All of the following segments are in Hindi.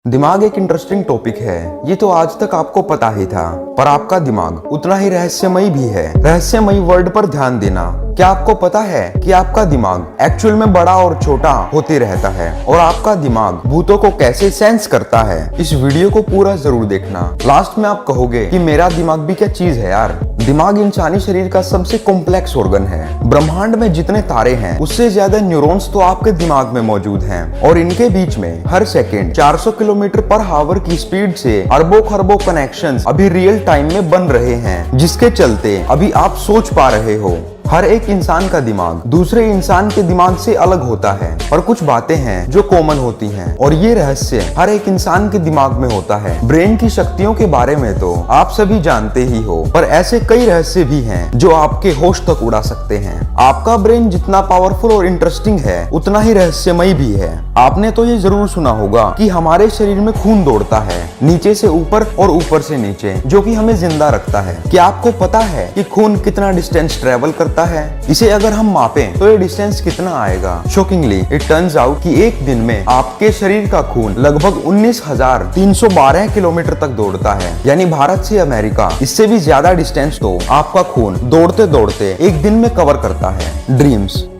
दिमाग एक इंटरेस्टिंग टॉपिक है। ये तो आज तक आपको पता ही था, पर आपका दिमाग उतना ही रहस्यमयी भी है। रहस्यमयी वर्ड पर ध्यान देना। क्या आपको पता है कि आपका दिमाग एक्चुअल में बड़ा और छोटा होते रहता है और आपका दिमाग भूतों को कैसे सेंस करता है? इस वीडियो को पूरा जरूर देखना। लास्ट में आप कहोगे कि मेरा दिमाग भी क्या चीज है यार। दिमाग इंसानी शरीर का सबसे कॉम्प्लेक्स ऑर्गन है। ब्रह्मांड में जितने तारे हैं उससे ज्यादा न्यूरॉन्स तो आपके दिमाग में मौजूद हैं और इनके बीच में हर सेकेंड 400 किलोमीटर पर आवर की स्पीड से अरबों खरबों कनेक्शंस अभी रियल टाइम में बन रहे हैं, जिसके चलते अभी आप सोच पा रहे हो। हर एक इंसान का दिमाग दूसरे इंसान के दिमाग से अलग होता है, पर कुछ बातें हैं जो कॉमन होती हैं और ये रहस्य हर एक इंसान के दिमाग में होता है। ब्रेन की शक्तियों के बारे में तो आप सभी जानते ही हो, पर ऐसे कई रहस्य भी हैं जो आपके होश तक उड़ा सकते हैं। आपका ब्रेन जितना पावरफुल और इंटरेस्टिंग है उतना ही रहस्यमयी भी है। आपने तो ये जरूर सुना होगा कि हमारे शरीर में खून दौड़ता है, नीचे से ऊपर और ऊपर से नीचे, जो कि हमें जिंदा रखता है। क्या आपको पता है कि खून कितना डिस्टेंस ट्रेवल करता है? इसे अगर हम मापें तो ये डिस्टेंस कितना आएगा? शॉकिंगली इट टर्न्स आउट कि एक दिन में आपके शरीर का खून लगभग 19,312 किलोमीटर तक दौड़ता है, यानी भारत से अमेरिका। इससे भी ज्यादा डिस्टेंस तो आपका खून दौड़ते दौड़ते एक दिन में कवर करता है।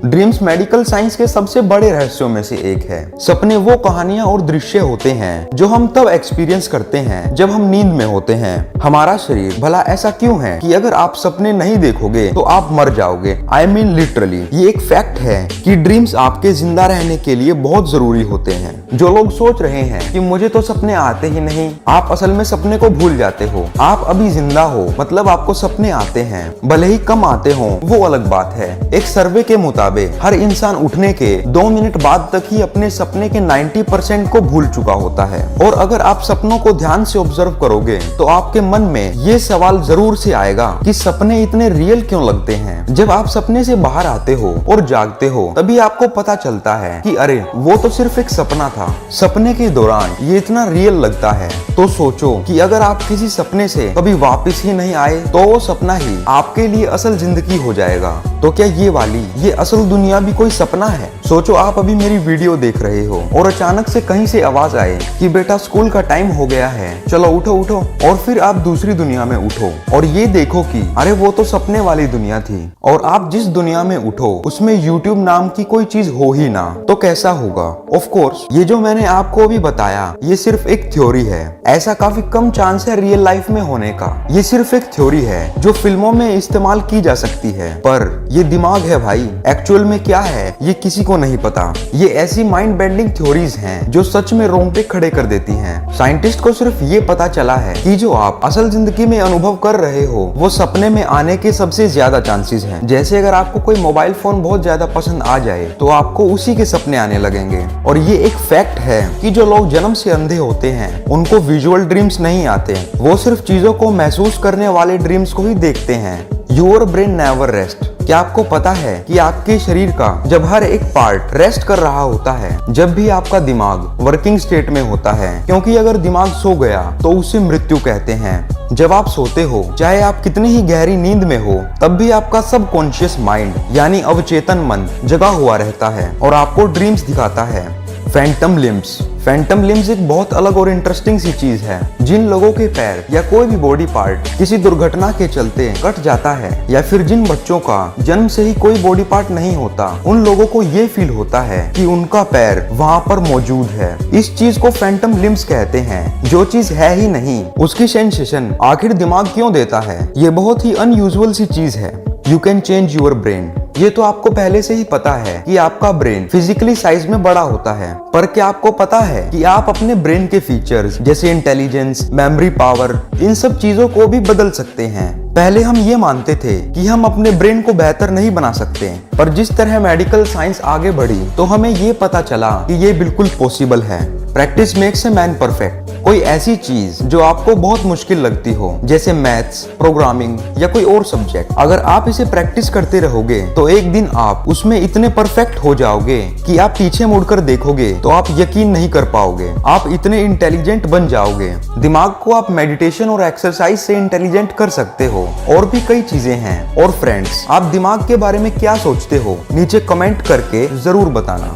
ड्रीम्स मेडिकल साइंस के सबसे बड़े रहस्यों में से एक है। सपने वो कहानियां और दृश्य होते हैं जो हम तब एक्सपीरियंस करते हैं जब हम नींद में होते हैं। हमारा शरीर भला ऐसा क्यों है कि अगर आप सपने नहीं देखोगे तो आप मर जाओगे? I mean literally. ये एक फैक्ट है कि ड्रीम्स आपके जिंदा रहने के लिए बहुत जरूरी होते हैं। जो लोग सोच रहे हैं कि मुझे तो सपने आते ही नहीं, आप असल में सपने को भूल जाते हो। आप अभी जिंदा हो, मतलब आपको सपने आते हैं, भले ही कम आते हो वो अलग बात है। एक सर्वे के मुताबिक हर इंसान उठने के 2 मिनट बाद तक ही अपने सपने के 90% को भूल चुका होता है। और अगर आप सपनों को ध्यान से ऑब्जर्व करोगे तो आपके मन में ये सवाल जरूर से आएगा कि सपने इतने रियल क्यों लगते हैं? जब आप सपने से बाहर आते हो और जागते हो तभी आपको पता चलता है कि अरे वो तो सिर्फ एक सपना था। सपने के दौरान ये इतना रियल लगता है। तो सोचो कि अगर आप किसी सपने से कभी वापस ही नहीं आए तो वो सपना ही आपके लिए असल जिंदगी हो जाएगा। तो क्या ये असल दुनिया भी कोई सपना है? सोचो आप अभी मेरी वीडियो देख रहे हो और अचानक से कहीं से आवाज आए कि बेटा स्कूल का टाइम हो गया है, चलो उठो उठो, और फिर आप दूसरी दुनिया में उठो और ये देखो कि अरे वो तो सपने वाली दुनिया थी। और आप जिस दुनिया में उठो उसमें YouTube नाम की कोई चीज हो ही ना, तो कैसा होगा? ऑफ कोर्स ये जो मैंने आपको अभी बताया ये सिर्फ एक थ्योरी है। ऐसा काफी कम चांस है रियल लाइफ में होने का। ये सिर्फ एक थ्योरी है जो फिल्मों में इस्तेमाल की जा सकती है, पर ये दिमाग है भाई, एक्चुअल में क्या है ये किसी को नहीं पता। ये ऐसी माइंड बेंडिंग थ्योरीज हैं जो सच में रोंगटे खड़े कर देती हैं। साइंटिस्ट को सिर्फ ये पता चला है कि जो आप असल जिंदगी में अनुभव कर रहे हो वो सपने में आने के सबसे ज्यादा चांसेस हैं। जैसे अगर आपको कोई मोबाइल फोन बहुत ज्यादा पसंद आ जाए तो आपको उसी के सपने आने लगेंगे। और ये एक फैक्ट है कि जो लोग जन्म से अंधे होते हैं उनको विजुअल ड्रीम्स नहीं आते, वो सिर्फ चीजों को महसूस करने वाले ड्रीम्स को ही देखते हैं। Your brain never rest. क्या आपको पता है कि आपके शरीर का जब हर एक पार्ट रेस्ट कर रहा होता है जब भी आपका दिमाग वर्किंग स्टेट में होता है? क्योंकि अगर दिमाग सो गया तो उसे मृत्यु कहते हैं। जब आप सोते हो, चाहे आप कितनी ही गहरी नींद में हो, तब भी आपका सबकॉन्शियस माइंड यानी अवचेतन मन जगा हुआ रहता है और आपको ड्रीम्स दिखाता है। फैंटम लिम्स एक बहुत अलग और इंटरेस्टिंग सी चीज है। जिन लोगों के पैर या कोई भी बॉडी पार्ट किसी दुर्घटना के चलते कट जाता है, या फिर जिन बच्चों का जन्म से ही कोई बॉडी पार्ट नहीं होता, उन लोगों को ये फील होता है कि उनका पैर वहाँ पर मौजूद है। इस चीज को फैंटम लिम्स कहते हैं। जो चीज है ही नहीं उसकी सेंसेशन आखिर दिमाग क्यों देता है? ये बहुत ही अनयूजुअल सी चीज है। You can change your brain. ये तो आपको पहले से ही पता है कि आपका ब्रेन फिजिकली साइज में बड़ा होता है, पर क्या आपको पता है कि आप अपने ब्रेन के फीचर्स जैसे इंटेलिजेंस, मेमोरी पावर, इन सब चीजों को भी बदल सकते हैं? पहले हम ये मानते थे कि हम अपने ब्रेन को बेहतर नहीं बना सकते, पर जिस तरह मेडिकल साइंस आगे बढ़ी तो हमें ये पता चला कि ये बिल्कुल पॉसिबल है। Practice makes a man perfect. कोई ऐसी चीज जो आपको बहुत मुश्किल लगती हो, जैसे मैथ्स, प्रोग्रामिंग या कोई और सब्जेक्ट, अगर आप इसे प्रैक्टिस करते रहोगे तो एक दिन आप उसमें इतने परफेक्ट हो जाओगे कि आप पीछे मुड़कर देखोगे तो आप यकीन नहीं कर पाओगे। आप इतने इंटेलिजेंट बन जाओगे। दिमाग को आप मेडिटेशन और एक्सरसाइज से इंटेलिजेंट कर सकते हो। और भी कई चीजें हैं। और फ्रेंड्स, आप दिमाग के बारे में क्या सोचते हो नीचे कमेंट करके जरूर बताना।